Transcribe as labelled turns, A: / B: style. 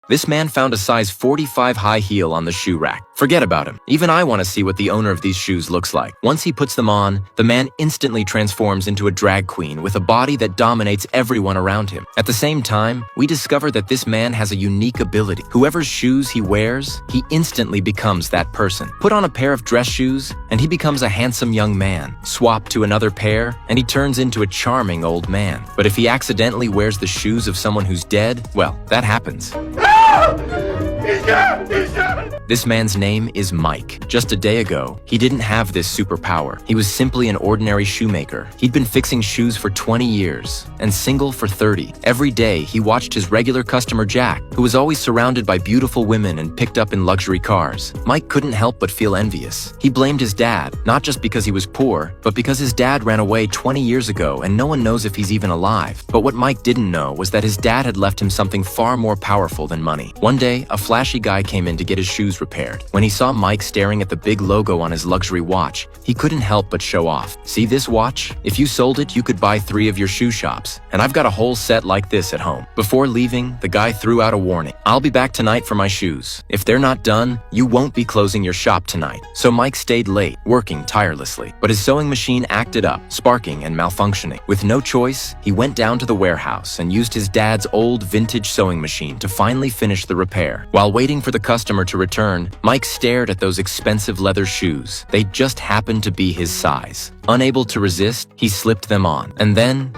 A: This man found a size 45 high heel on the shoe rack. Forget about him. Even I want to see what the owner of these shoes looks like. Once he puts them on, the man instantly transforms into a drag queen with a body that dominates everyone around him. At the same time, we discover that this man has a unique ability. Whoever's shoes he wears, he instantly becomes that person. Put on a pair of dress shoes, and he becomes a handsome young man. Swap to another pair, and he turns into a charming old man. But if he accidentally wears the shoes of someone who's dead, well, that happens. This man's name is Mike. Just a day ago, he didn't have this superpower. He was simply an ordinary shoemaker. He'd been fixing shoes for 20 years and single for 30. Every day, he watched his regular customer Jack, who was always surrounded by beautiful women and picked up in luxury cars. Mike couldn't help but feel envious. He blamed his dad, not just because he was poor, but because his dad ran away 20 years ago and no one knows if he's even alive. But what Mike didn't know was that his dad had left him something far more powerful than money. One day, a flashy guy came in to get his shoes repaired. When he saw Mike staring at the big logo on his luxury watch, he couldn't help but show off. See this watch? If you sold it, you could buy 3 of your shoe shops. And I've got a whole set like this at home. Before leaving, the guy threw out a warning. I'll be back tonight for my shoes. If they're not done, you won't be closing your shop tonight. So Mike stayed late, working tirelessly. But his sewing machine acted up, sparking and malfunctioning. With no choice, he went down to the warehouse and used his dad's old vintage sewing machine to finally finish the repair. While waiting for the customer to return, Mike stared at those expensive leather shoes. They just happened to be his size. Unable to resist, he slipped them on. And then